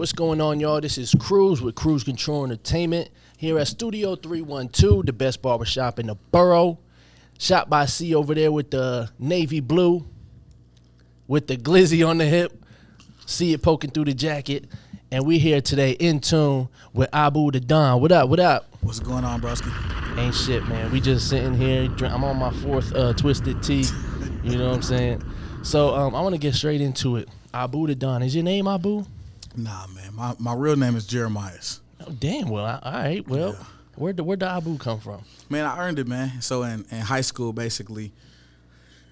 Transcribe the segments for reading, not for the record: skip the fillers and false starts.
What's going on, y'all? This is Cruz with Cruise Control Entertainment here at Studio 312, the best barbershop in the borough. Shot by C over there with the navy blue, with the glizzy on the hip. See it poking through the jacket. And we here today in tune with Abu the Don. What up? What up? What's going on, broski? Ain't shit, man. We just sitting here. I'm on my fourth twisted tea. You know what I'm saying? So I want to get straight into it. Abu the Don. Is your name Abu? Nah, man. My real name is Jeremiah. Oh, damn. Well, all right. Well, yeah. Where'd the Abu come from? Man, I earned it, man. So in high school, basically,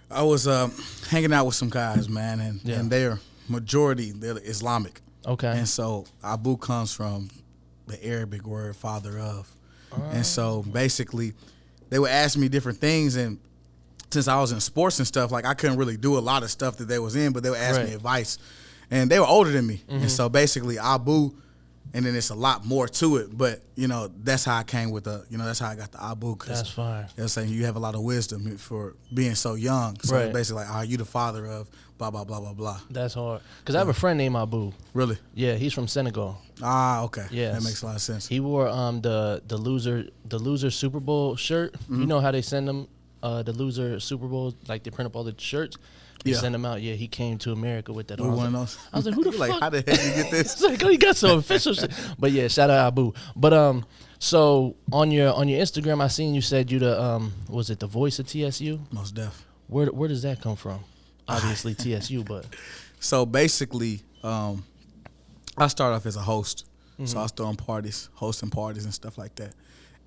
I was hanging out with some guys, man, and they're Islamic. Okay. And so Abu comes from the Arabic word father of. And so basically they would ask me different things, and since I was in sports and stuff, like I couldn't really do a lot of stuff that they was in, but they would ask me advice. And they were older than me. Mm-hmm. And so basically Abu, and then it's a lot more to it, but that's how I came with that's how I got the Abu. That's fine. They're saying you have a lot of wisdom for being so young. So basically like, you the father of blah, blah, blah, blah, blah. That's hard. Because I have a friend named Abu. Really? Yeah, he's from Senegal. Ah, okay. Yeah. That makes a lot of sense. He wore the loser Super Bowl shirt. Mm-hmm. You know how they send them the loser Super Bowl, like they print up all the shirts? They send them out. Yeah, he came to America with that. With one of those? I was like, who the fuck? Like, how the heck did you get this? It's like, oh, you got some official shit. But yeah, shout out Abu. But so on your Instagram, I seen you said you the was it the voice of TSU? Most def. Where does that come from? Obviously TSU, but so basically, I started off as a host. Mm-hmm. So I was throwing parties, hosting parties and stuff like that.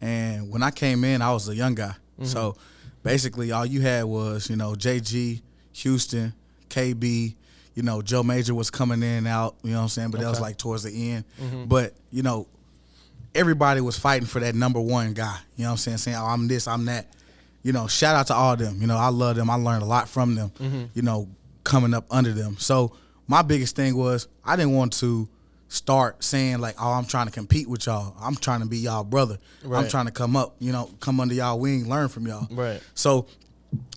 And when I came in, I was a young guy. Mm-hmm. So basically, all you had was JG, Houston, KB, Joe Major was coming in and out, you know what I'm saying? But that was like towards the end. Mm-hmm. But, everybody was fighting for that number one guy, you know what I'm saying? Oh, I'm this, I'm that. Shout out to all of them. I love them. I learned a lot from them, coming up under them. So my biggest thing was I didn't want to start saying like, oh, I'm trying to compete with y'all. I'm trying to be y'all brother. Right. I'm trying to come up, come under y'all wing, learn from y'all. Right. So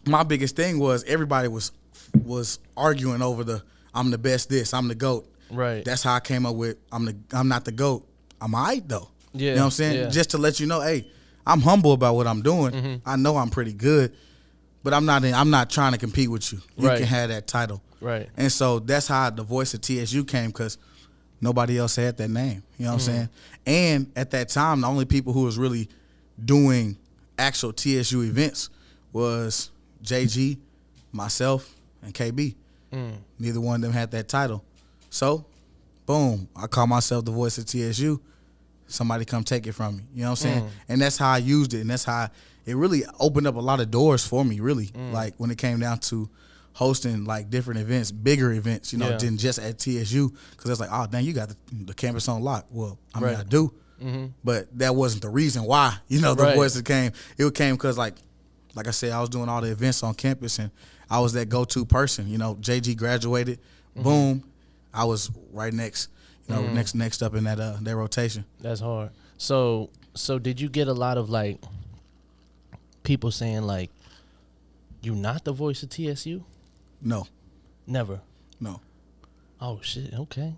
my biggest thing was everybody was arguing over I'm the best this, I'm the GOAT. Right. That's how I came up with I'm not the GOAT. I'm all right though. Yeah. You know what I'm saying? Yeah. Just to let you know, hey, I'm humble about what I'm doing. Mm-hmm. I know I'm pretty good, but I'm not trying to compete with you. You can have that title. Right. And so that's how the voice of TSU came, because nobody else had that name. You know what I'm saying? And at that time, the only people who was really doing actual TSU events was JG, myself, and KB. Neither one of them had that title. So, boom, I call myself the voice of TSU. Somebody come take it from me. You know what I'm saying? And that's how I used it, and that's how it really opened up a lot of doors for me, really. Like when it came down to hosting like different events, bigger events, than just at TSU. Because it's like, oh, dang, you got the campus on lock. Well, I mean, I do. Mm-hmm. But that wasn't the reason why, the voices came. It came because, like I said, I was doing all the events on campus, and I was that go-to person. JG graduated, boom, I was right next, next up in that rotation. That's hard. So did you get a lot of like people saying like, "You not the voice of TSU"? No. Never. No. Oh shit. Okay.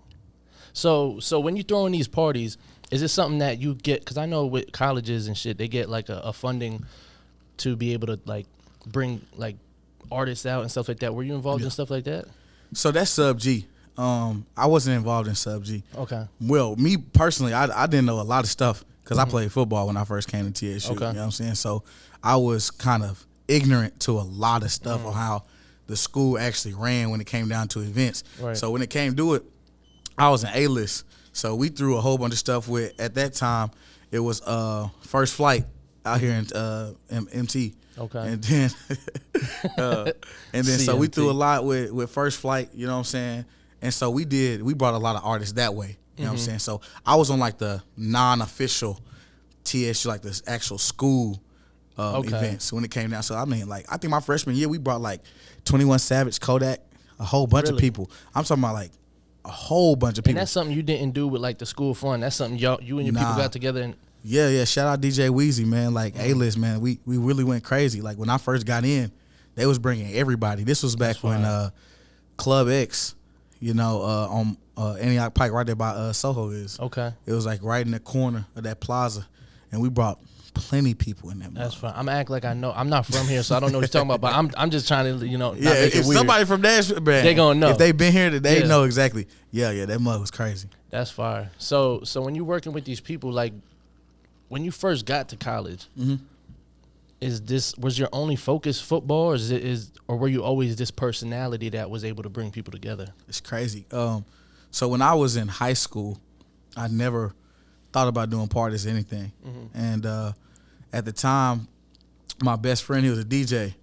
So when you throw in these parties, is it something that you get? Because I know with colleges and shit, they get like a funding to be able to like bring like artists out and stuff like that. Were you involved in stuff like that? So that's Sub G. I wasn't involved in Sub G. Okay. Well, me personally, I didn't know a lot of stuff because I played football when I first came to TSU. Okay. You know what I'm saying? So I was kind of ignorant to a lot of stuff on how the school actually ran when it came down to events. Right. So when it came to it, I was an A-list. So we threw a whole bunch of stuff with, at that time, it was First Flight out here in MT. Okay. And then so we threw a lot with First Flight, you know what I'm saying? And so we brought a lot of artists that way, you know what I'm saying? So I was on like the non-official TSU, like this actual school events when it came down. So I mean, like, I think my freshman year, we brought like 21 Savage, Kodak, a whole bunch of people. I'm talking about like a whole bunch of people. And that's something you didn't do with like the school fun. That's something you and your people got together and... Yeah. Shout out DJ Weezy, man. Like A-list, man. We really went crazy. Like when I first got in, they was bringing everybody. This was back when Club X, on Antioch Pike, right there by Soho is. Okay. It was like right in the corner of that plaza, and we brought plenty people in there. That's fine. I'm acting like I know. I'm not from here, so I don't know what you're talking about. But I'm just trying to, not Yeah, make it if weird. somebody from Nashville, man, They gonna know. If they been here, they Yeah. know exactly. Yeah, that mug was crazy. That's fire. So when you're working with these people, like when you first got to college, was your only focus football, or were you always this personality that was able to bring people together? It's crazy. So when I was in high school, I never thought about doing parties or anything. And at the time, my best friend, he was a DJ,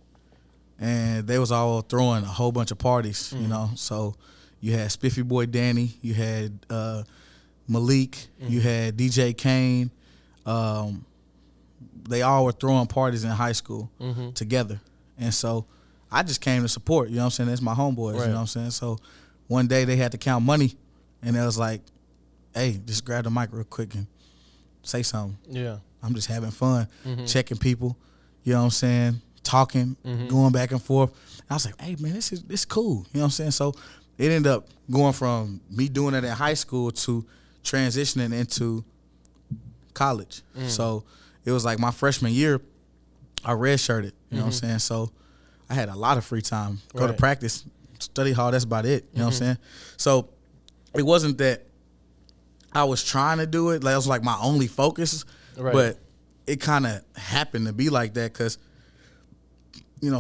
and they was all throwing a whole bunch of parties, So you had Spiffy Boy Danny, you had Malik, you had DJ Kane. They all were throwing parties in high school together. And so I just came to support, you know what I'm saying? That's my homeboys, Right. you know what I'm saying? So one day they had to count money, and it was like, hey, just grab the mic real quick and say something. Yeah. I'm just having fun, checking people, you know what I'm saying, talking, going back and forth. And I was like, hey, man, this cool, you know what I'm saying? So it ended up going from me doing it in high school to transitioning into college. So it was like my freshman year, I redshirted, you know what I'm saying? So I had a lot of free time, go to Right. practice, study hard, that's about it, you know what I'm saying? So it wasn't that I was trying to do it, like it was like my only focus, Right. but it kind of happened to be like that because,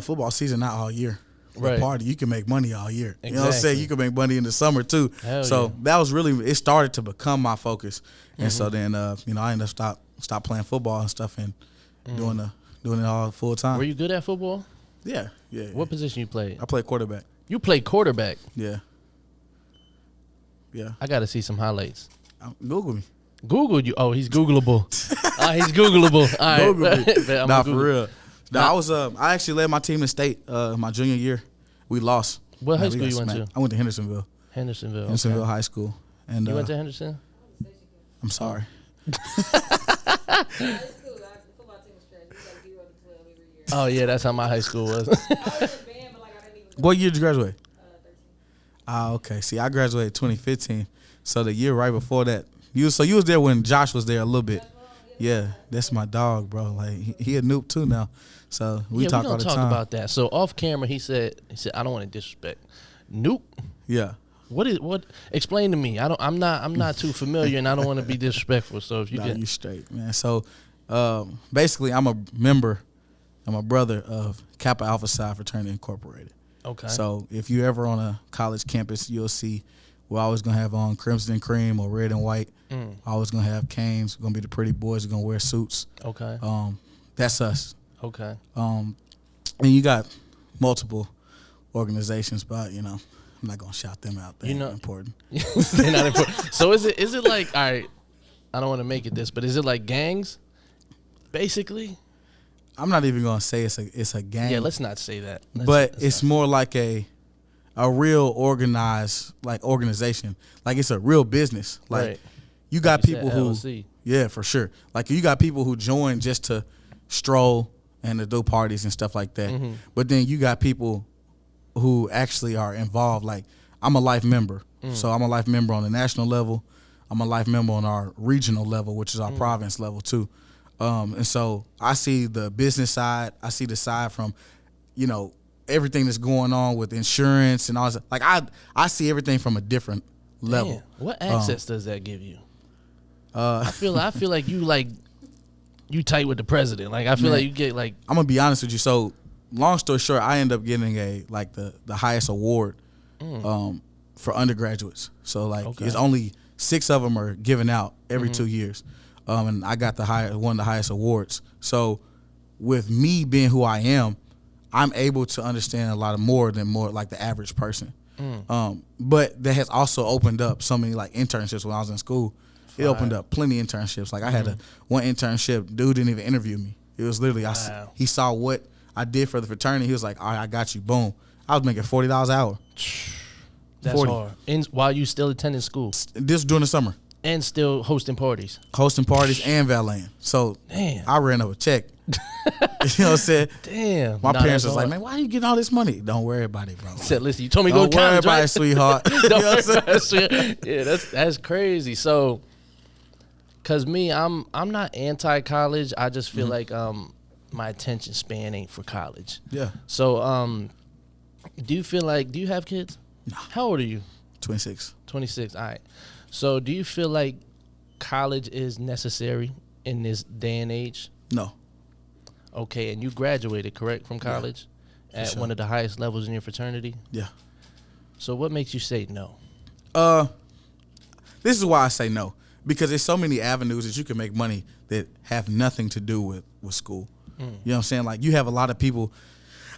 football season not all year. Right. The party, you can make money all year. You know what I'm Exactly. saying? You can make money in the summer too. Hell so yeah. that was really, it started to become my focus. And so then, I ended up stop playing football and stuff and doing it all full time. Were you good at football? Yeah. What position you played? I played quarterback. You played quarterback. Yeah. I got to see some highlights. Google me. Google you. Oh, he's Googleable. He's Googleable. All right. Google me. Bet I'm Nah, gonna for Google. real. I actually led my team in state my junior year. We lost. What high We school got you went smacked. to? I went to Hendersonville. Hendersonville. Okay. High School. And You went to Henderson? I'm sorry. That's cool. The football team was trash. We got 0 to 12 every year. Oh, yeah, that's how my high school was. I was in band, but I didn't even go. What year did you graduate? 13. Okay. See, I graduated 2015. So the year right before that, you was there when Josh was there a little bit. Yeah, that's my dog, bro. Like he a noob too now. So we talk we all gonna the talk time. about that. So off camera, he said, I don't want to disrespect. Nope. Yeah. What? Explain to me. I'm not too familiar, and I don't want to be disrespectful. So if you Nah, can, you straight, man. So basically, I'm a brother of Kappa Alpha Psi Fraternity Incorporated. okay. So if you're ever on a college campus, you'll see we're always gonna have on crimson and cream or red and white. Always gonna have canes. We're gonna be the pretty boys. We're gonna wear suits. Okay. That's us. Okay. And you got multiple organizations, but I'm not gonna shout them out. They're important. They're not important. So is it like, all right, I don't want to make it this, but is it like gangs, basically? I'm not even gonna say it's a gang. Yeah, let's not say that. But it's more like a real organized organization. Like it's a real business. Like Right. you got Like you people said, who LLC. Yeah, for sure. Like you got people who join just to stroll and to do parties and stuff like that. But then you got people who actually are involved. Like I'm a life member. So I'm a life member on the national level. I'm a life member on our regional level, which is our province level too. And so I see the business side. I see the side from, everything that's going on with insurance and all that. Like I see everything from a different level. Man, what access does that give you? I feel like you tight with the president. Like I feel like you get like. I'm gonna be honest with you. So, long story short, I end up getting the highest award for undergraduates. So Okay. it's only 6 of them are given out every 2 years, and I got one of the highest awards. So, with me being who I am, I'm able to understand a lot more than like the average person. But that has also opened up so many internships when I was in school. It opened up plenty of internships. Like I had one internship, dude didn't even interview me. It was literally he saw what I did for the fraternity. He was like, "All right, I got you." Boom. I was making $40 an hour. That's 40. hard. While you still attending school. This during the summer. And still hosting parties. hosting parties and valeting. So Damn. I ran up a check. You know what I'm saying? Damn. My Nah, parents that's was like, hard. man, why are you getting all this money? Don't worry about it, bro. Said, listen, you told me to go Don't to worry college, about right? it, sweetheart. You know Don't what I'm worry saying? about it. Yeah, that's crazy. So, cause me, I'm not anti-college. I just feel like my attention span ain't for college. Yeah. So, do you have kids? No. How old are you? 26. 26. All right. So, do you feel like college is necessary in this day and age? No. Okay, and you graduated, correct, from college at sure. one of the highest levels in your fraternity? Yeah. So what makes you say no? This is why I say no. Because there's so many avenues that you can make money that have nothing to do with school. You know what I'm saying? Like, you have a lot of people,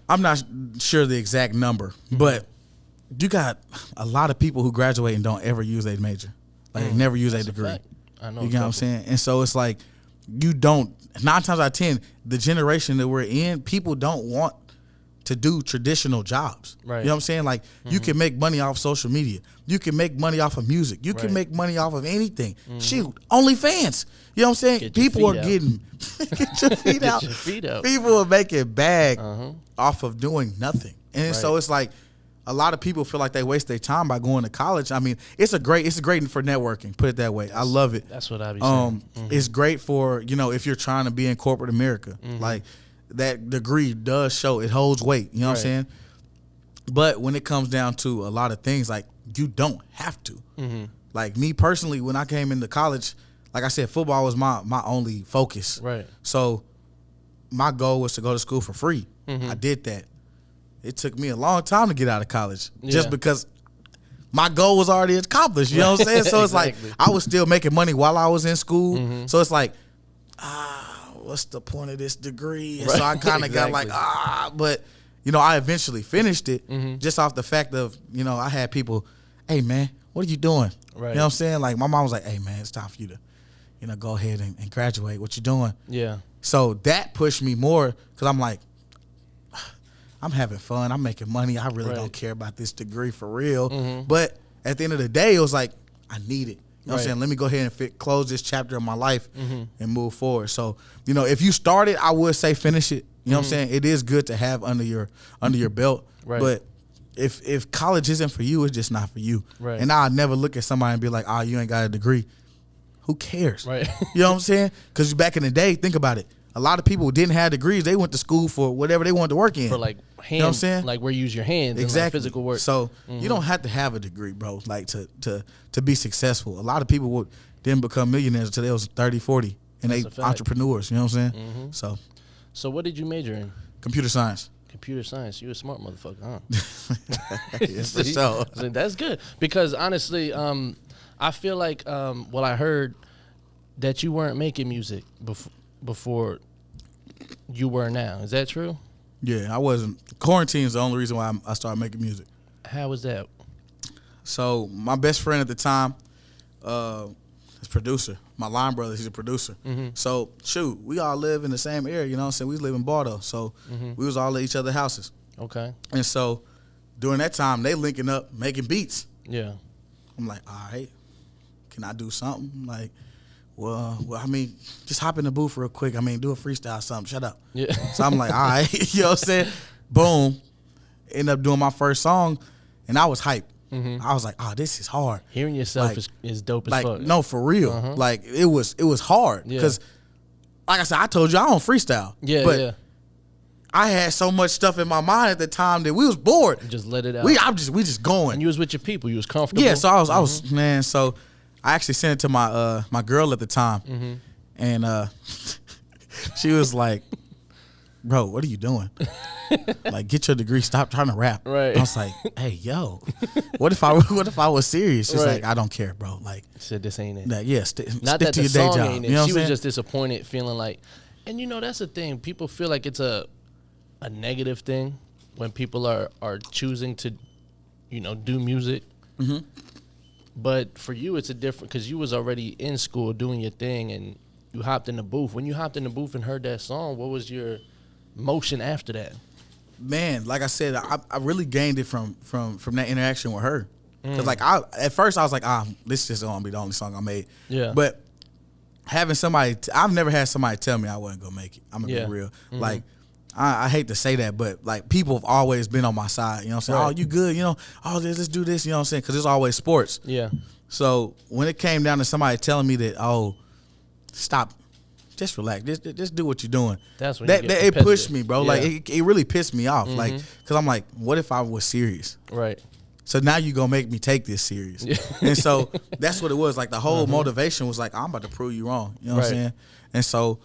I'm not sure the exact number, but you got a lot of people who graduate and don't ever use a major. Like, they never use a That's a degree. fact. I know. You get what I'm saying? And so it's like, you don't, 9 times out of 10, the generation that we're in, people don't want to do traditional jobs. Right. You know what I'm saying? Like, you can make money off social media. You can make money off of music. You can Right. make money off of anything. Shoot, OnlyFans. You know what I'm saying? Get your People are feet out. getting, get your feet out. your feet out. People are making bag off of doing nothing. And Right. so it's like, a lot of people feel like they waste their time by going to college. I mean, it's great for networking, put it that way. I love it. That's what I be saying. It's great for, if you're trying to be in corporate America. Like, that degree does show, it holds weight. You know what I'm Right. saying? But when it comes down to a lot of things, like, you don't have to. Like, me personally, when I came into college, like I said, football was my only focus. Right. So my goal was to go to school for free. I did that. It took me a long time to get out of college just Yeah. because my goal was already accomplished. You know what I'm saying? So it's Exactly. like, I was still making money while I was in school. So it's like, what's the point of this degree? And so I kind of got like, but I eventually finished it just off the fact of, I had people, hey man, what are you doing? Right. You know what I'm saying? Like, my mom was like, hey man, it's time for you to, go ahead and graduate. What you doing? Yeah. So that pushed me more because I'm like, I'm having fun. I'm making money. I really Right. don't care about this degree for real. But at the end of the day, it was like, I need it. You know what I'm Right. saying? Let me go ahead and close this chapter of my life and move forward. So, if you started, I would say finish it. You know what I'm saying? It is good to have under your belt. Right. But if college isn't for you, it's just not for you. Right. And I'll never look at somebody and be like, oh, you ain't got a degree. Who cares? Right. You know what I'm saying? Because back in the day, think about it. A lot of people who didn't have degrees. They went to school for whatever they wanted to work in. For like hand, You know what I'm saying? like where you use your hands Exactly. and like physical work. So you don't have to have a degree, bro, like to be successful. A lot of people didn't become millionaires until they was 30, 40, and That's they a fact. entrepreneurs. You know what I'm saying? So what did you major in? Computer science. Computer science. You a smart motherfucker, huh? Yes, for sure. So that's good because honestly, I feel like I heard that you weren't making music before you were now. Is that true? Yeah, I wasn't. Quarantine is the only reason why I started making music. How was that? So my best friend at the time, is producer. My line brother, he's a producer. So shoot, we all live in the same area. You know what I'm saying? We live in Bardo, so we was all at each other's houses. Okay. And so during that time, they linking up making beats. Yeah. I'm like, all right, can I do something? Like, well, I mean, just hop in the booth real quick. I mean, do a freestyle or something. Shut up. Yeah. So I'm like, all right, you know what I'm saying? Boom. End up doing my first song, and I was hyped. I was like, oh, this is hard. Hearing yourself Like- is dope as Like, fuck. no, for real. Like, it was hard. Yeah. Because, like I said, I told you, I don't freestyle. Yeah, but yeah. I had so much stuff in my mind at the time that we was bored. Just let it out. We just going. And you was with your people. You was comfortable. Yeah, so I was man. So I actually sent it to my my girl at the time, and she was like, "Bro, what are you doing? Like, get your degree. Stop trying to rap." Right. I was like, "Hey, yo, what if I was serious?" She's Right. like, "I don't care, bro. Like, Said this ain't it. yeah, Not stick that to the your day song job." ain't it. You know what She I'm was saying? just disappointed, feeling like, and that's the thing. People feel like it's a negative thing when people are choosing to, do music. But for you, it's a different because you was already in school doing your thing, and you hopped in the booth. When you hopped in the booth and heard that song, what was your motion after that? Man, like I said, I really gained it from that interaction with her. Cause like at first I was like, this is gonna be the only song I made. Yeah. But having somebody, I've never had somebody tell me I wasn't gonna make it. I'm gonna be real. Like I hate to say that, but like people have always been on my side. You know what I'm saying? Right. Oh, you good? You know? Oh, let's do this. You know what I'm saying? Cause it's always sports. Yeah. So when it came down to somebody telling me that, oh, stop, just relax, just do what you're doing. That's when that you get it pushed competitive. me, bro. Yeah. Like it really pissed me off. Like, cause I'm like, what if I was serious? Right. So now you gonna make me take this serious. And so that's what it was. Like the whole motivation was like, I'm about to prove you wrong. You know what I'm saying? And so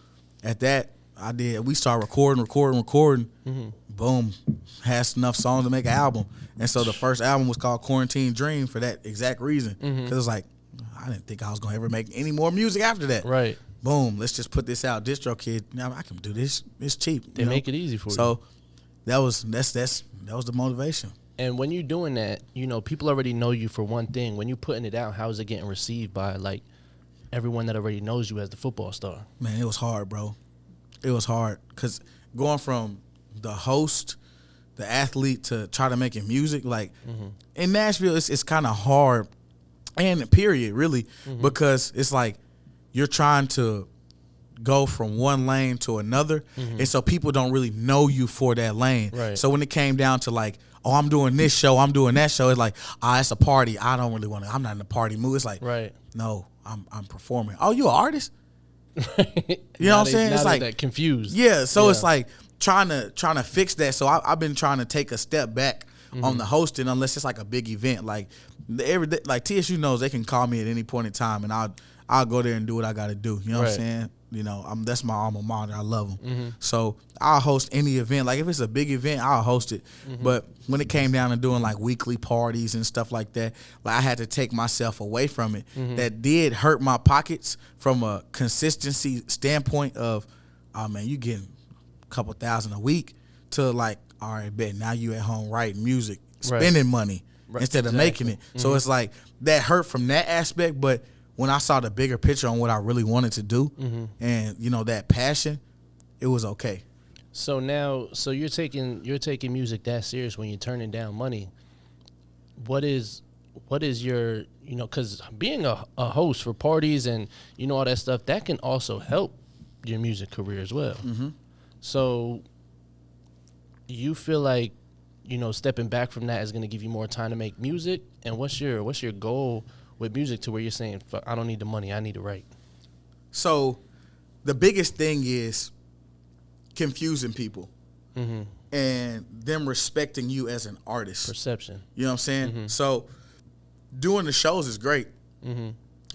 at that, we started recording. Boom. Has enough songs to make an album. And so the first album was called Quarantine Dream for that exact reason. Because it's like, I didn't think I was gonna ever make any more music after that. Right. Boom, let's just put this out. DistroKid, now I can do this. It's cheap. They make it easy for you. So that was the motivation. And when you're doing that, you know, people already know you for one thing. When you're putting it out, how is it getting received by, like, everyone that already knows you as the football star? Man, it was hard, bro. It was hard because going from the host, the athlete, to try to making music, like, in Nashville, it's kind of hard, and period, really, because it's like you're trying to go from one lane to another, and so people don't really know you for that lane. Right. So when it came down to like, oh, I'm doing this show, I'm doing that show, it's like, it's a party. I don't really want to. I'm not in the party mood. It's like, Right. no, I'm performing. Oh, you an artist? You know Now what I'm saying? now It's they're like that confused. yeah. So it's like trying to fix that. So I've been trying to take a step back on the hosting, unless it's like a big event. Like like TSU knows they can call me at any point in time, and I'll go there and do what I got to do. You know what I'm Right. saying? You know, that's my alma mater. I love them. So I'll host any event. Like if it's a big event, I'll host it. But when it came down to doing like weekly parties and stuff like that, like I had to take myself away from it. That did hurt my pockets from a consistency standpoint of, oh man, you getting a couple thousand a week, to like, all right, bet now you at home writing music, spending money instead of making it. So it's like that hurt from that aspect, but when I saw the bigger picture on what I really wanted to do, and you know that passion, it was okay. So now, you're taking music that serious when you're turning down money. What is your, you know, because being a host for parties and, you know, all that stuff, that can also help your music career as well. So you feel like, you know, stepping back from that is going to give you more time to make music? And what's your goal with music to where you're saying, fuck, I don't need the money, I need to write? So the biggest thing is confusing people and them respecting you as an artist. Perception. You know what I'm saying? So doing the shows is great,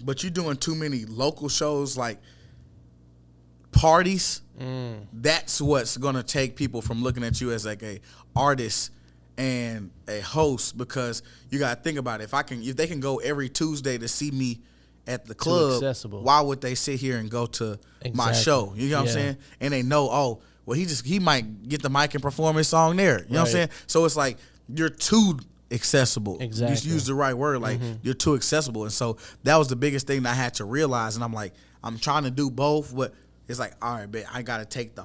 but you're doing too many local shows, like parties. That's what's gonna take people from looking at you as like a artist and a host, because you gotta think about it. If they can go every Tuesday to see me at the club, accessible. why would they sit here and go to my show? You know what I'm saying? And they know, oh, well, he might get the mic and perform his song there. You know what I'm saying? So it's like you're too accessible. Exactly. You use the right word, like you're too accessible. And so that was the biggest thing that I had to realize. And I'm like, I'm trying to do both, but it's like, all right, man, I got to take the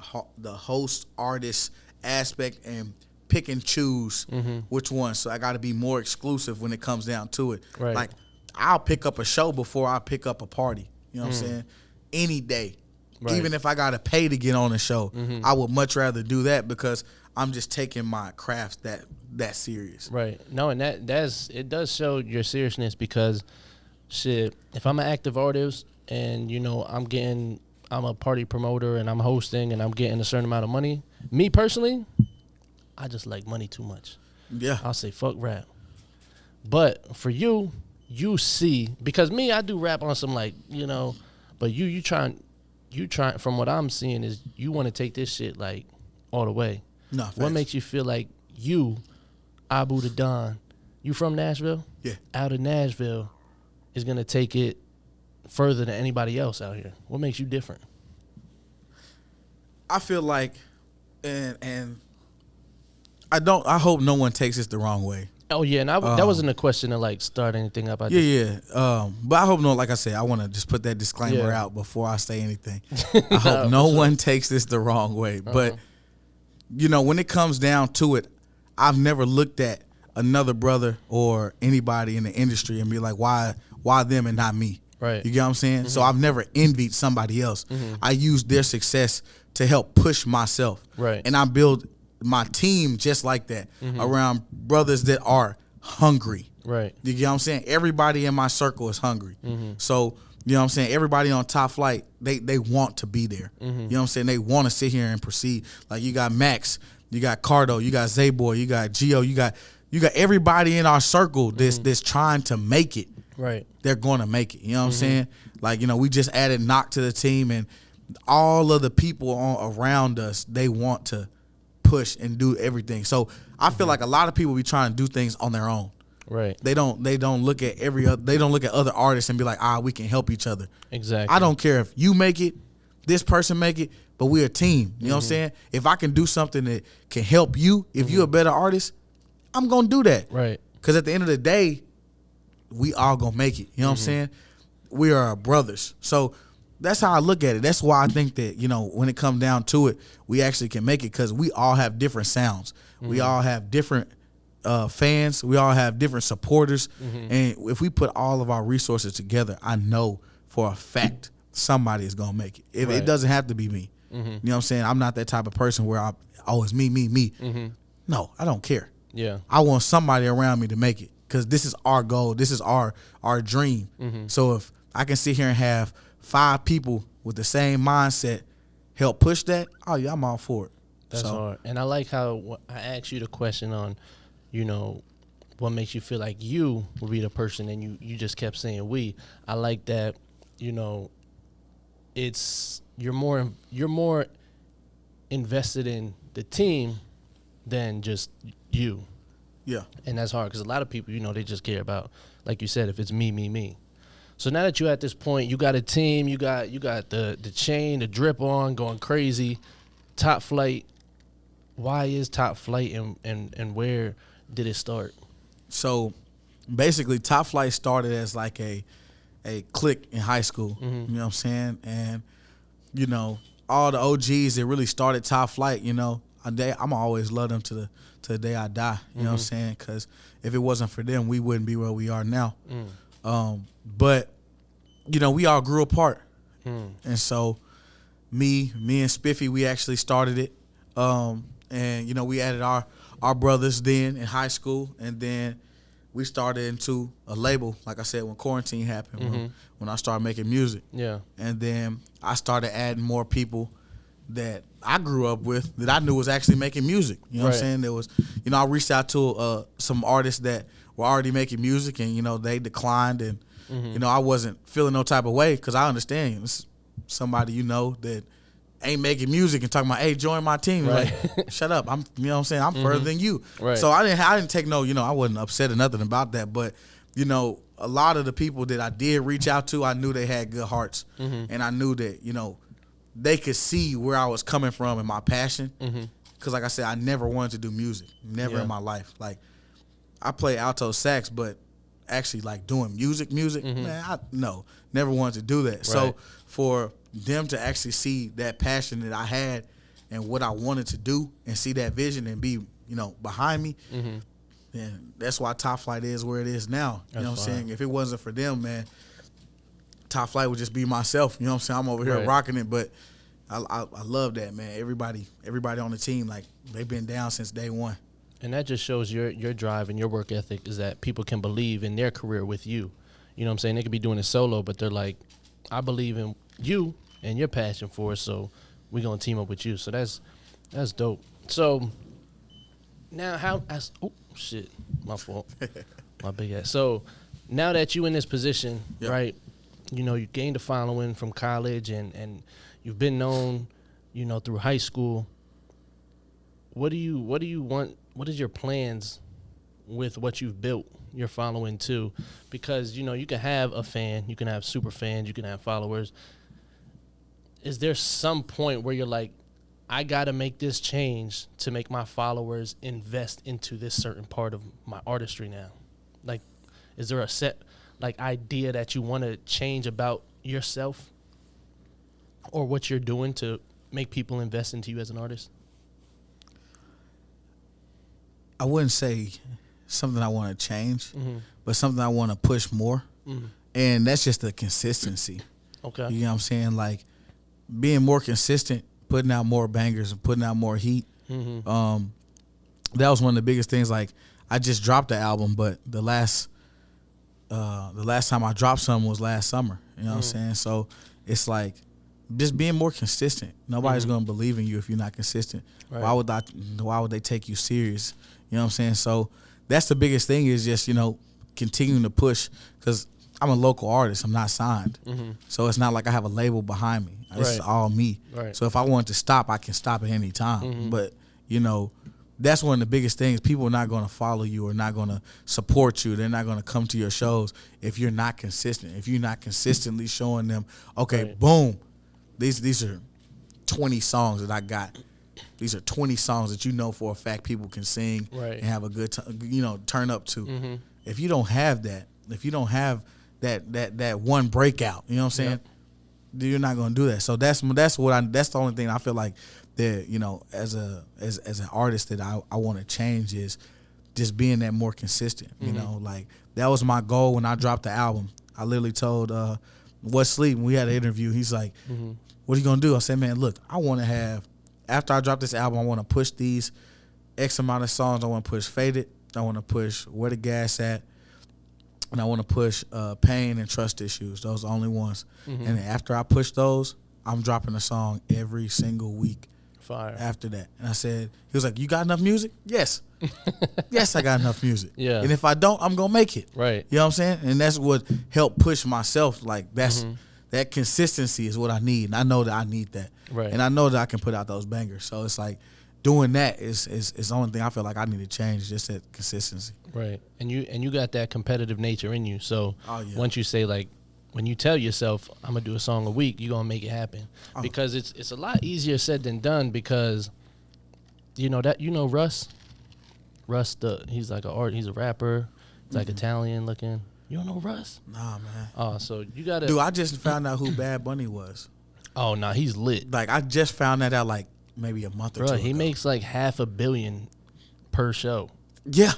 host artist aspect and pick and choose which one. So I got to be more exclusive when it comes down to it. Right. Like I'll pick up a show before I pick up a party. You know what I'm saying? Any day. Right. Even if I got to pay to get on a show, I would much rather do that because I'm just taking my craft that serious. Right. No, and it does show your seriousness, because shit, if I'm an active artist and, you know, I'm a party promoter and I'm hosting and I'm getting a certain amount of money, me personally, I just like money too much. Yeah. I'll say fuck rap. But for you see, because me, I do rap on some, like, you know, but you trying from what I'm seeing is you want to take this shit like all the way. No, What facts. makes you feel like you, Abu the Don, you from Nashville? Yeah. Out of Nashville is going to take it further than anybody else out here? What makes you different? I feel like, and I hope no one takes this the wrong way. Oh, yeah, and that wasn't a question to, like, start anything up. Yeah. But I hope like I said, I want to just put that disclaimer out before I say anything. I hope no one takes this the wrong way. But, you know, when it comes down to it, I've never looked at another brother or anybody in the industry and be like, why them and not me? Right. You get what I'm saying? So I've never envied somebody else. I use their success to help push myself. Right. And I build my team just like that around brothers that are hungry. Right. You get what I'm saying? Everybody in my circle is hungry. So, you know what I'm saying? Everybody on Top Flight, they want to be there. You know what I'm saying? They want to sit here and proceed. Like you got Max, you got Cardo, you got Z-Boy, you got Gio, you got everybody in our circle that's trying to make it. Right. They're going to make it. You know what I'm saying? Like, you know, we just added Knock to the team, and all of the people around us, they want to push and do everything. So I feel like a lot of people be trying to do things on their own. Right. They don't look at other artists and be like, we can help each other. Exactly. I don't care if you make it, this person make it, but we're a team. You know what I'm saying? If I can do something that can help you, if you're a better artist, I'm gonna do that. Right. Because at the end of the day, we all gonna make it. You know what I'm saying? We are brothers. So that's how I look at it. That's why I think that, you know, when it comes down to it, we actually can make it because we all have different sounds. We all have different fans. We all have different supporters. And if we put all of our resources together, I know for a fact somebody is going to make it. It doesn't have to be me. You know what I'm saying? I'm not that type of person where it's me. No, I don't care. Yeah. I want somebody around me to make it because this is our goal. This is our dream. So if I can sit here and have 5 people with the same mindset help push that, oh yeah, I'm all for it. That's hard. And I like how I asked you the question on, you know, what makes you feel like you will be the person, and you just kept saying we. I like that, you know, you're more invested in the team than just you. Yeah. And that's hard because a lot of people, you know, they just care about, like you said, if it's me. So now that you're at this point, you got a team, you got the chain, the drip on, going crazy, Top Flight. Why is Top Flight and where did it start? So basically Top Flight started as like a clique in high school. You know what I'm saying? And, you know, all the OGs that really started Top Flight, you know, I'm always love them to the day I die. You know what I'm saying? Because if it wasn't for them, we wouldn't be where we are now. But, you know, we all grew apart. And so me and Spiffy, we actually started it. And, you know, we added our brothers then in high school. And then we started into a label, like I said, when quarantine happened, when I started making music. Yeah. And then I started adding more people that I grew up with that I knew was actually making music. You know what I'm saying? There was, you know, I reached out to some artists that were already making music, and, you know, they declined. And, you know, I wasn't feeling no type of way because I understand it's somebody, you know, that ain't making music and talking about, hey, join my team. Right. Like, shut up. You know what I'm saying? I'm further than you. Right. So I didn't take no, you know, I wasn't upset or nothing about that. But, you know, a lot of the people that I did reach out to, I knew they had good hearts. And I knew that, you know, they could see where I was coming from and my passion. Because, like I said, I never wanted to do music. Never in my life. Like, I play alto sax, but actually, like, doing music, man, never wanted to do that. Right. So for them to actually see that passion that I had and what I wanted to do and see that vision and be, you know, behind me, and that's why Top Flight is where it is now. You know what I'm saying? If it wasn't for them, man, Top Flight would just be myself. You know what I'm saying? I'm over here rocking it, but I love that, man. Everybody on the team, like, they've been down since day one. And that just shows your drive and your work ethic is that people can believe in their career with you. You know what I'm saying? They could be doing it solo, but they're like, I believe in you and your passion for it, so we're going to team up with you. So that's dope. So now oh, shit, my fault. My big ass. So now that you in this position, right, you know, you gained a following from college and you've been known, you know, through high school. What do you want? What is your plans with what you've built your following to? Because, you know, you can have a fan, you can have super fans, you can have followers. Is there some point where you're like, I got to make this change to make my followers invest into this certain part of my artistry now? Like, is there a set, like, idea that you want to change about yourself or what you're doing to make people invest into you as an artist? I wouldn't say something I want to change, but something I want to push more. And that's just the consistency. Okay. You know what I'm saying? Like being more consistent, putting out more bangers and putting out more heat. That was one of the biggest things. Like I just dropped the album, but the last time I dropped something was last summer. You know what I'm saying? So it's like just being more consistent. Nobody's gonna believe in you if you're not consistent. Right. Why would they take you serious? You know what I'm saying? So that's the biggest thing is just, continuing to push, because I'm a local artist. I'm not signed. So it's not like I have a label behind me. It's all me. Right. So if I want to stop, I can stop at any time. But, that's one of the biggest things. People are not going to follow you or not going to support you. They're not going to come to your shows if you're not consistent. If you're not consistently showing them, okay, boom, these are 20 songs that I got. These are 20 songs that you know for a fact people can sing and have a good time, turn up to. If you don't have that, if you don't have that one breakout, you know what I'm saying? Then you're not going to do that. So that's the only thing I feel like that, as an artist that I want to change is just being that more consistent. Like that was my goal when I dropped the album. I literally told What's Sleep when we had an interview. He's like, "What are you gonna do?" I said, "Man, look, I want to have after I drop this album, I want to push these X amount of songs. I want to push Faded. I want to push Where the Gas At." And I want to push Pain and Trust Issues. Those are the only ones. And after I push those, I'm dropping a song every single week. Fire. After that. And I said, he was like, "You got enough music?" Yes. Yes, I got enough music. Yeah. And if I don't, I'm going to make it. Right. You know what I'm saying? And that's what helped push myself. Like, that consistency is what I need. And I know that I need that. Right. And I know that I can put out those bangers. So it's like, doing that is the only thing I feel like I need to change, just that consistency. Right. And you got that competitive nature in you. So once you say, like, when you tell yourself I'm gonna do a song a week, you're gonna make it happen. Because it's a lot easier said than done, because Russ? Russ, he's like he's a rapper. He's like Italian looking. You don't know Russ? Nah, man. Oh, so you gotta. Dude, I just found out who Bad Bunny was. Oh, nah, he's lit. Like, I just found that out like maybe a month or two ago. He makes like $500 million per show. Yeah.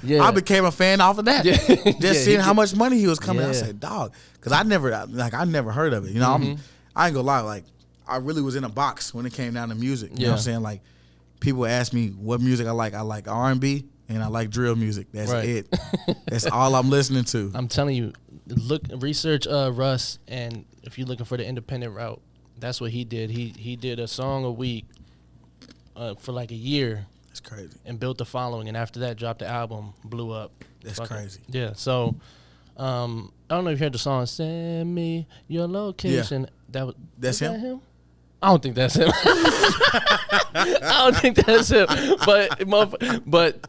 Yeah. I became a fan off of that. Yeah. Just seeing how much money he was coming. I said, dog, because I never heard of it. I ain't gonna lie, like, I really was in a box when it came down to music. You know what I'm saying? Like, people ask me what music I like. I like R&B and I like drill music. That's it. That's all I'm listening to. I'm telling you, research Russ, and if you're looking for the independent route, that's what he did. He did a song a week for like a year. That's crazy. And built the following, and after that, dropped the album, blew up. That's crazy. Yeah. So, I don't know if you heard the song "Send Me Your Location." Yeah. That's him? That him? I don't think that's him. I don't think that's him. But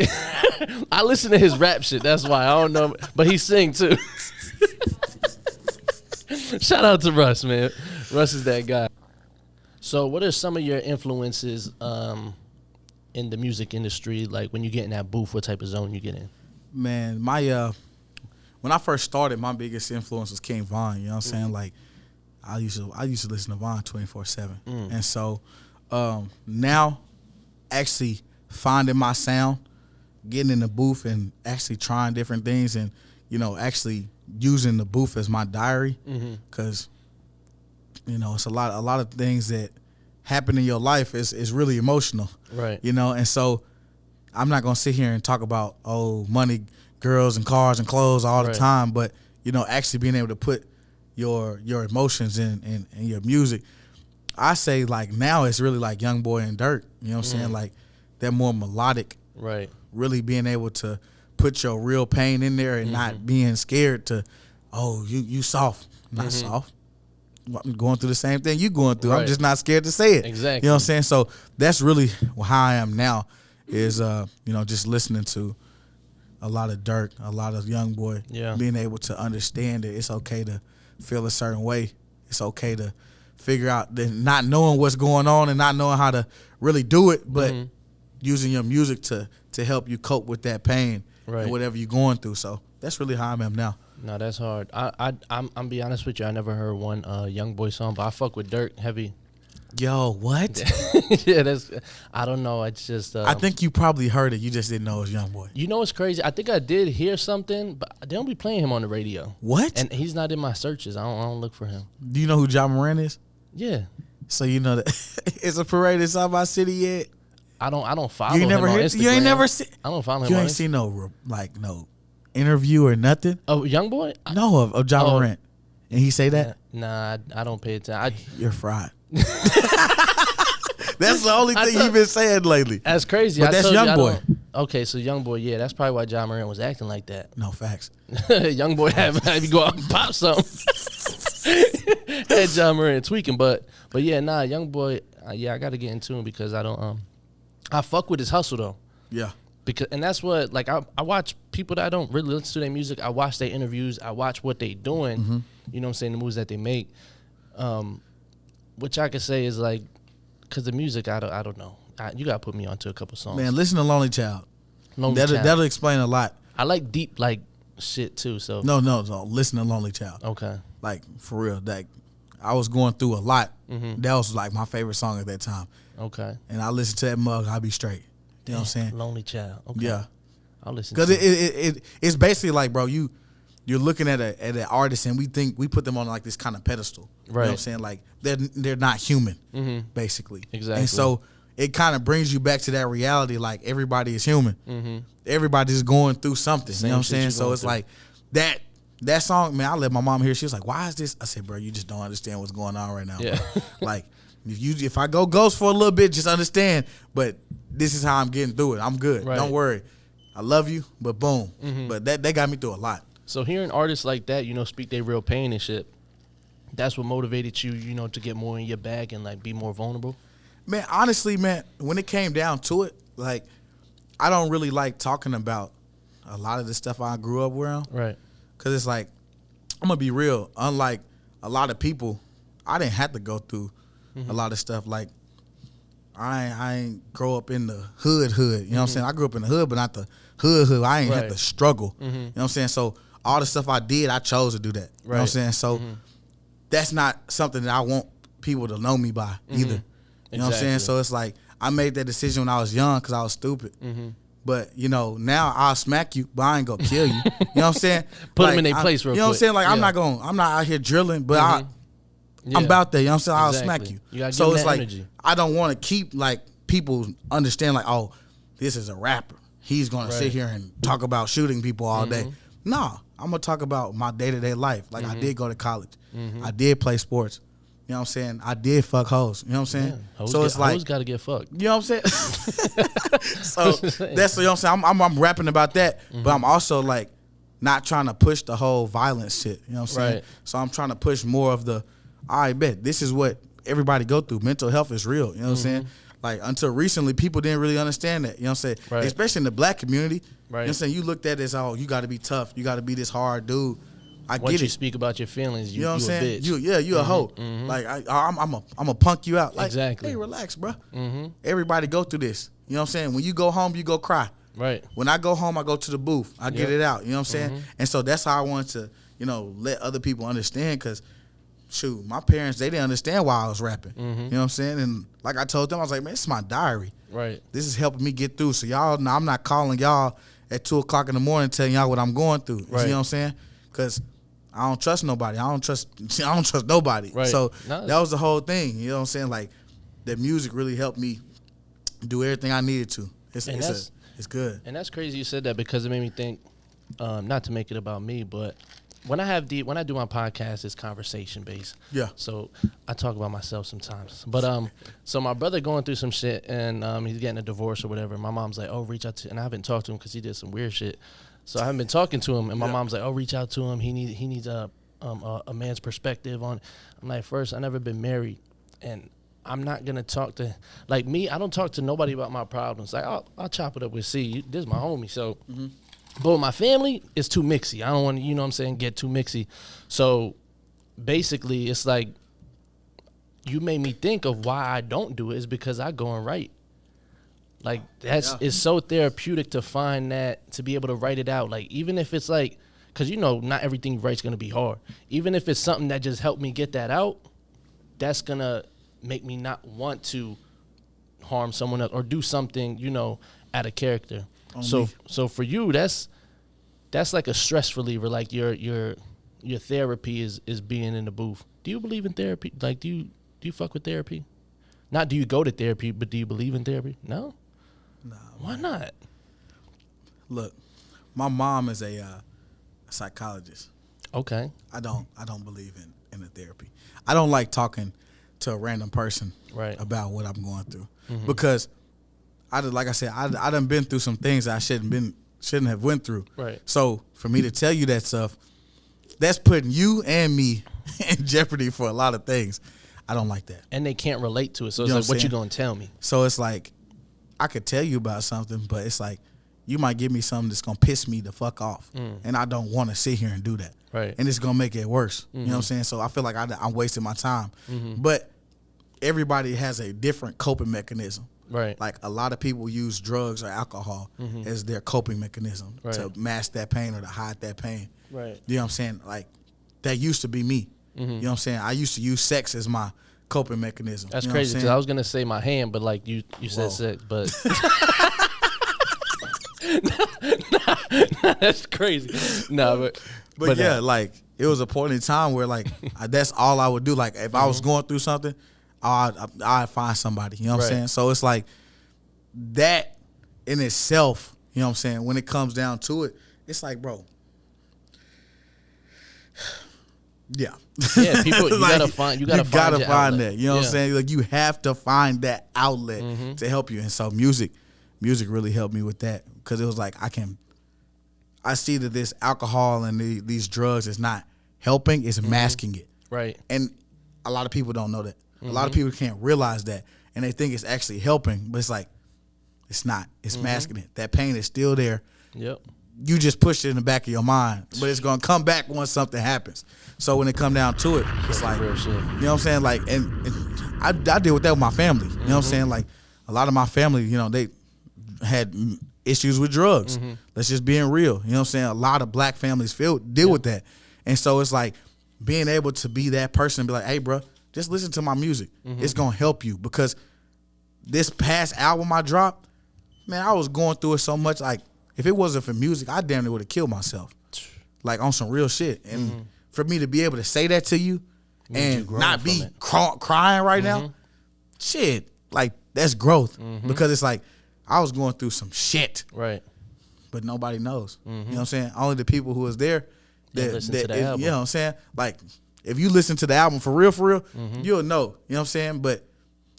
I listen to his rap shit. That's why I don't know. But he sing too. Shout out to Russ, man. Russ is that guy. So, what are some of your influences in the music industry? Like, when you get in that booth, what type of zone you get in? Man, my when I first started, my biggest influence was King Von. You know what I'm saying? Like, I used to listen to Von 24/7, and so now, actually finding my sound, getting in the booth, and actually trying different things, and actually using the booth as my diary, because it's a lot of things that happen in your life is really emotional, right? And so I'm not gonna sit here and talk about money, girls, and cars and clothes all the time, but actually being able to put your emotions in your music. I say, like, now it's really like Young Boy and Dirk. You know what I'm saying? Like, they're more melodic. Right. Really being able to put your real pain in there and not being scared to, you soft. I'm not soft. I'm going through the same thing you going through. I'm just not scared to say it. Exactly. You know what I'm saying? So that's really how I am now, is just listening to a lot of Dirk, a lot of Young Boy, being able to understand that it's okay to feel a certain way. It's okay to figure out that not knowing what's going on and not knowing how to really do it, but using your music to help you cope with that pain and whatever you're going through. So that's really how I am now. No, that's hard. I'm be honest with you, I never heard one Young Boy song, but I fuck with Dirk heavy. Yo, what? Yeah, that's. I don't know. It's just. I think you probably heard it. You just didn't know it was Young Boy. You know what's crazy? I think I did hear something, but they don't be playing him on the radio. What? And he's not in my searches. I don't look for him. Do you know who John Moran is? Yeah. So you know that it's a parade in South by City yet? I don't follow You ain't him never on heard? Instagram. You ain't never seen? I don't follow him You on ain't Instagram. seen no interview or nothing? Oh, Young Boy? No, of John Oh. Morant. And he say that? Nah, I don't pay attention. You're fried. That's the only thing you've been saying lately. That's crazy. But I that's told you Young I Boy. don't- Okay, so Young Boy, yeah, that's probably why John Moran was acting like that. No facts. Young Boy had you go out and pop something. Had John Moran tweaking, but yeah, nah, Young Boy, yeah, I got to get in tune because I don't I fuck with his hustle though. Yeah. Because and that's what like I watch people that I don't really listen to their music. I watch their interviews. I watch what they doing. Mm-hmm. You know what I'm saying? The moves that they make, which I could say is like, cause the music I don't know. You gotta put me onto a couple songs. Man, listen to Lonely Child. Lonely That'll, Child. that'll explain a lot. I like deep like shit too. So No. Listen to Lonely Child. okay, Like, for real. Like, I was going through a lot. Mm-hmm. That was like my favorite song at that time. okay. And I listened to that mug, I'll be straight. You know what I'm saying? Lonely Child. Okay. Yeah. I'll listen. Because To it. it's basically like, bro, you're looking at an artist and we put them on like this kind of pedestal. You know what I'm Right. saying? Like they're not human, basically. Exactly. And so it kind of brings you back to that reality, like everybody is human. Everybody's going through something. Same you know what I'm shit saying? you So going it's through. like that song, man, I let my mom hear. She was like, "Why is this?" I said, "Bro, you just don't understand what's going on right now." Yeah. Bro. Like if I go ghost for a little bit, just understand. But this is how I'm getting through it. I'm good. Right. Don't worry. I love you, but boom. But that got me through a lot. So hearing artists like that, you know, speak their real pain and shit, that's what motivated you, you know, to get more in your bag and like be more vulnerable. Man, honestly, man, when it came down to it, like I don't really like talking about a lot of the stuff I grew up around. Right. Cause it's like, I'm gonna be real. Unlike a lot of people, I didn't have to go through a lot of stuff. Like, I ain't grow up in the hood. You know what I'm saying? I grew up in the hood, but not the hood. I ain't have Right. to struggle. You know what I'm saying? So all the stuff I did, I chose to do that. You know what I'm Right. saying? So that's not something that I want people to know me by either. You know what I'm saying? Exactly. So it's like, I made that decision when I was young because I was stupid. But, you know, now I'll smack you, but I ain't gonna kill you. You know what I'm saying? Put 'em in their place real You know what I'm quick. saying? Like, I'm Yeah. not out here drilling, but Yeah. I'm about there. You know what I'm saying? I'll Exactly. smack you. You gotta So give 'em it's that like, energy. I don't want to keep, like, people understand, like, oh, this is a rapper. He's going to sit Right. here and talk about shooting people all day. Nah, I'm going to talk about my day-to-day life. Like, I did go to college. I did play sports. You know what I'm saying? I did fuck hoes. You know what I'm saying? So it's like, hoes gotta get fucked. you know what I'm saying? So that's, you know what I'm saying? I'm rapping about that, but I'm also like not trying to push the whole violence shit. You know what I'm saying? Right. So I'm trying to push more of the, I bet this is what everybody go through. Mental health is real. You know what I'm saying? Like until recently, people didn't really understand that. You know what I'm saying? Right. Especially in the black community. You know what I'm Right. saying? You looked at it as, oh, you got to be tough. You got to be this hard dude. I Once get you it. speak about your feelings, You know what I'm you saying? a bitch. You a hoe. Like I'm a punk you out. Like, Exactly. hey, relax, bro. Everybody go through this. You know what I'm saying? When you go home, you go cry. Right. When I go home, I go to the booth. I get Yep. it out. You know what I'm saying? And so that's how I wanted to, you know, let other people understand. Cause shoot, my parents, they didn't understand why I was rapping. You know what I'm saying? And like I told them, I was like, man, this is my diary. Right. This is helping me get through. So y'all, now I'm not calling y'all at 2:00 in the morning telling y'all what I'm going through. You Right. know what I'm saying? Cause I don't trust nobody. I don't trust nobody. Right. So No, that was the whole thing. You know what I'm saying? Like that music really helped me do everything I needed to. It's good. And that's crazy you said that because it made me think, not to make it about me, but when I do my podcast, it's conversation based. Yeah. So I talk about myself sometimes. But so my brother going through some shit and he's getting a divorce or whatever. My mom's like, oh, reach out to, and I haven't talked to him because he did some weird shit. So I haven't been talking to him, and my mom's like, oh, reach out to him. He needs a man's perspective on. I'm like, first, I never been married, and I'm not gonna talk to like me. I don't talk to nobody about my problems. Like I'll chop it up with C. This is my homie. So, but with my family, it's too mixy. I don't want to, you know what I'm saying, get too mixy. So basically, it's like you made me think of why I don't do it is because I go and write. Like it's so therapeutic to find that, to be able to write it out. Like even if it's like, cause you know not everything you write's gonna be hard. Even if it's something that just helped me get that out, that's gonna make me not want to harm someone else or do something, out of character. So for you, that's like a stress reliever. Like your therapy is being in the booth. Do you believe in therapy? Like, do you fuck with therapy? Not do you go to therapy, but do you believe in therapy? No. No. Why not? Look, my mom is a psychologist. Okay. I don't believe in the therapy. I don't like talking to a random person about what I'm going through because I done been through some things I shouldn't have went through. Right. So for me to tell you that stuff, that's putting you and me in jeopardy for a lot of things. I don't like that. And they can't relate to it. So it's You know like, what I'm what you saying? gonna tell me? So it's like I could tell you about something, but it's like you might give me something that's gonna piss me the fuck off, and I don't want to sit here and do that. Right. And it's gonna make it worse. You know what I'm saying? So I feel like I'm wasting my time. But everybody has a different coping mechanism. Right. Like a lot of people use drugs or alcohol as their coping mechanism to mask that pain or to hide that pain. Right. You know what I'm saying? Like that used to be me. You know what I'm saying? I used to use sex as my coping mechanism. That's you know crazy because I was gonna say my hand, but like you said sex, but that's crazy. No, but yeah, like it was a point in time where like that's all I would do. Like if I was going through something, I'd find somebody. You know what I'm saying? So it's like that in itself. You know what I'm saying? When it comes down to it, it's like, bro. Yeah. Yeah, people you like, gotta find you gotta find that. You know what I'm saying? Like you have to find that outlet to help you. And so music really helped me with that because it was like I see that this alcohol and these drugs is not helping, it's masking it. Right. And a lot of people don't know that. A lot of people can't realize that and they think it's actually helping, but it's like it's not. It's masking it. That pain is still there. Yep. You just push it in the back of your mind, but it's gonna come back once something happens. So when it come down to it, it's like, real shit. you know what I'm saying? Like, and I deal with that with my family. You know what I'm saying? Like, a lot of my family, they had issues with drugs. Let's just being real. You know what I'm saying? A lot of black families deal with that, and so it's like being able to be that person and be like, hey, bro, just listen to my music. It's gonna help you because this past album I dropped, man, I was going through it so much. Like, if it wasn't for music, I damn near would have killed myself. Like on some real shit. And for me to be able to say that to you and not be crying right now, shit, like that's growth. Because it's like I was going through some shit. Right. But nobody knows. You know what I'm saying? Only the people who was there listen to the album. You know what I'm saying? Like if you listen to the album for real, you'll know. You know what I'm saying? But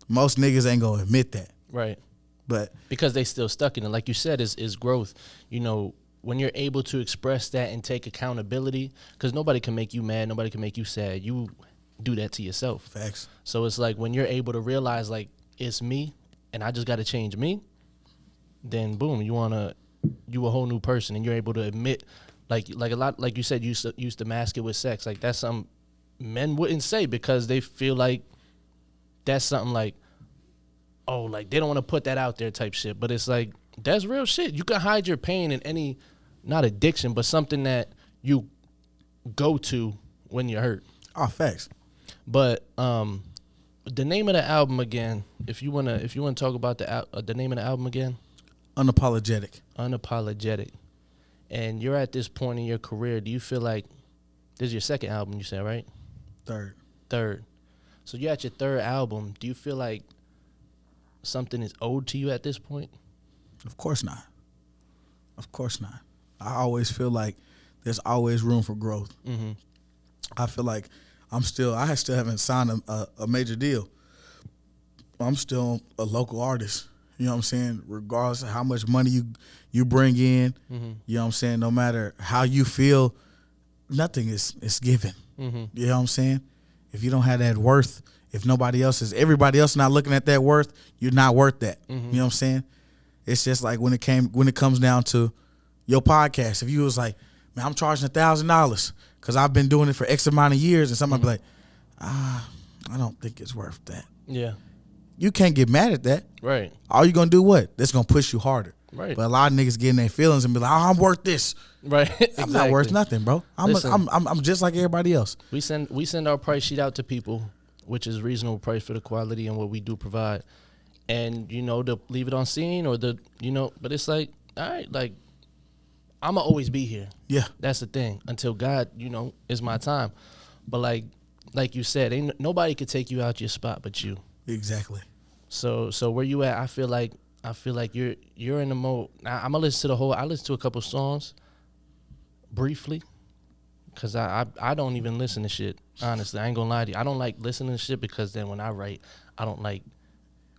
most niggas ain't gonna admit that. Right. But because they still stuck in it. Like you said, is growth. When you're able to express that and take accountability, because nobody can make you mad, nobody can make you sad. You do that to yourself. Facts. So it's like when you're able to realize like it's me and I just got to change me, then boom, you a whole new person and you're able to admit like a lot, like you said, you used to mask it with sex. Like that's something men wouldn't say because they feel like that's something like, oh, like they don't want to put that out there type shit. But it's like, that's real shit. You can hide your pain in any, not addiction, but something that you go to when you're hurt. Oh, facts. But the name of the album again, if you wanna talk about the name of the album again, Unapologetic. Unapologetic. And you're at this point in your career. Do you feel like this is your second album? You said, right? Third. So you're at your third album. Do you feel like something is owed to you at this point? Of course not. I always feel like there's always room for growth. I feel like I still haven't signed a major deal. I'm still a local artist. You know what I'm saying? Regardless of how much money you bring in, you know what I'm saying? No matter how you feel, nothing is given. You know what I'm saying? If you don't have that worth, if everybody else not looking at that worth, you're not worth that. You know what I'm saying? It's just like when it comes down to your podcast. If you was like, man, I'm charging $1,000 because I've been doing it for X amount of years, and somebody be like, I don't think it's worth that. Yeah. You can't get mad at that. Right. All you gonna do what? That's gonna push you harder. Right. But a lot of niggas get in their feelings and be like, oh, I'm worth this. Right. I'm not worth nothing, bro. Listen, I'm just like everybody else. We send our price sheet out to people which is reasonable price for the quality and what we do provide. And, you know, to leave it on scene or but it's like, all right, like, I'ma always be here. Yeah. That's the thing. Until God, is my time. But like you said, ain't nobody could take you out your spot but you. Exactly. So where you at, I feel like you're in the mode. I'm gonna listen to the whole. I listen to a couple songs briefly, cause I don't even listen to shit. Honestly, I ain't gonna lie to you. I don't like listening to shit because then when I write, I don't like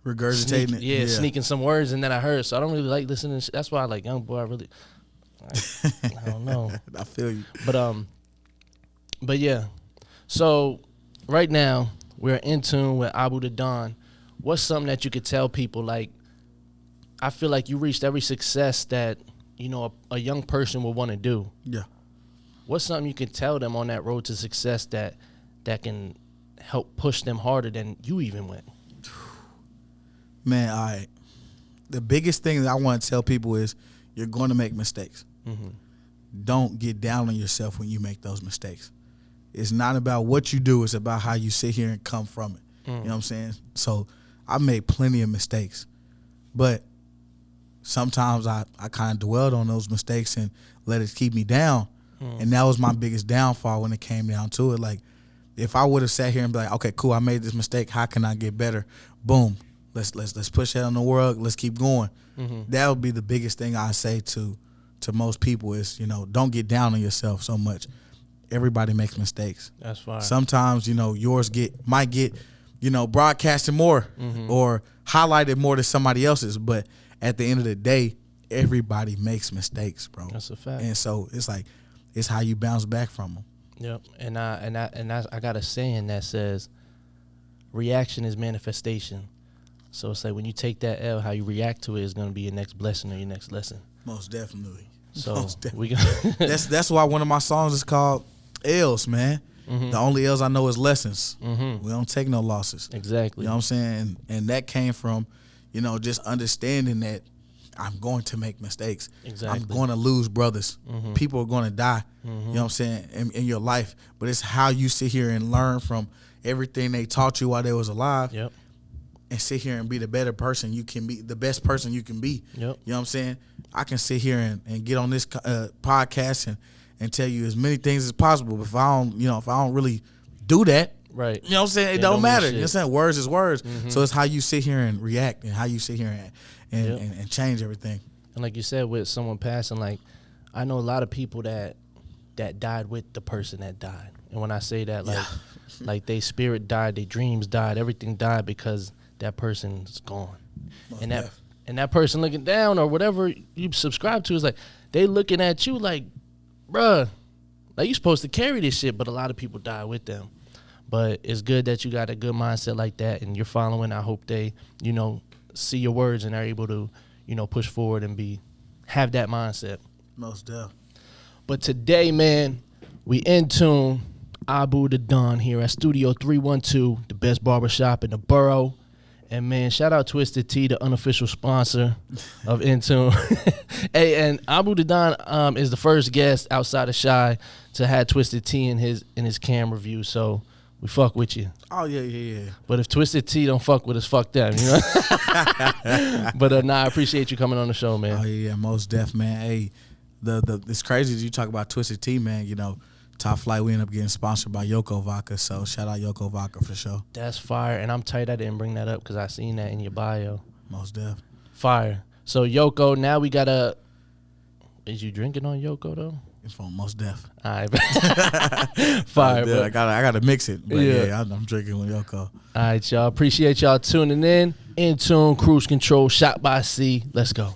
Regurgitating it. sneaking some words and then I heard. So I don't really like listening to shit. That's why I like Young Boy. I don't know. I feel you. But yeah. So right now we're in tune with Abu the Don. What's something that you could tell people? Like, I feel like you reached every success that a young person would want to do. Yeah. What's something you can tell them on that road to success that can help push them harder than you even went? Man, all right. The biggest thing that I want to tell people is you're going to make mistakes. Mm-hmm. Don't get down on yourself when you make those mistakes. It's not about what you do. It's about how you sit here and come from it. You know what I'm saying? So I made plenty of mistakes. But sometimes I kind of dwelled on those mistakes and let it keep me down. And that was my biggest downfall when it came down to it. Like, if I would have sat here and be like, okay, cool, I made this mistake. How can I get better? Boom. Let's push that on the world. Let's keep going. That would be the biggest thing I say to most people is, don't get down on yourself so much. Everybody makes mistakes. That's fine. Sometimes, yours might get, broadcasted more or highlighted more than somebody else's. But at the end of the day, everybody makes mistakes, bro. That's a fact. And so it's like, it's how you bounce back from them. Yep. And I got a saying that says, reaction is manifestation. So it's like when you take that L, how you react to it is going to be your next blessing or your next lesson. Most definitely. So Most definitely. we that's why one of my songs is called L's, man. The only L's I know is lessons. We don't take no losses. Exactly. You know what I'm saying? And that came from, just understanding that I'm going to make mistakes. Exactly. I'm going to lose brothers. People are going to die. You know what I'm saying? In your life. But it's how you sit here and learn from everything they taught you while they was alive. Yep. And sit here and be the better person you can be, the best person you can be. Yep. You know what I'm saying? I can sit here and get on this podcast and tell you as many things as possible. But if I don't really do that, right? You know what I'm saying? It don't matter. You know what I'm saying? Words is words. So it's how you sit here and react and how you sit here and change everything. And like you said, with someone passing, like I know a lot of people that died with the person that died. And when I say that, like their spirit died, their dreams died, everything died because that person's gone. And that person looking down or whatever you subscribe to is like, they looking at you like, bruh, like you supposed to carry this shit, but a lot of people die with them. But it's good that you got a good mindset like that and you're following. I hope they, see your words and are able to, push forward and have that mindset. Most definitely. But today, man, we in tune. Abu the Don here at Studio 312, the best barbershop in the borough. And man, shout out Twisted Tea, the unofficial sponsor of InTuned. Hey, and Abu the Don is the first guest outside of Shy to have Twisted Tea in his cam review. So we fuck with you. Oh yeah. But if Twisted Tea don't fuck with us, fuck them. But I appreciate you coming on the show, man. Oh yeah, most def, man. Hey, it's crazy that you talk about Twisted Tea, man. Top Flight, we end up getting sponsored by Yoko Vodka, so shout out Yoko Vodka for sure. That's fire, and I'm tight I didn't bring that up because I seen that in your bio. Most def. Fire. So Yoko, now we gotta. Is you drinking on Yoko though? It's from Most Def. All right. Fire. I gotta mix it, but yeah I'm drinking with Yoko. All right, y'all. Appreciate y'all tuning in. In tune, cruise control, shot by C. Let's go.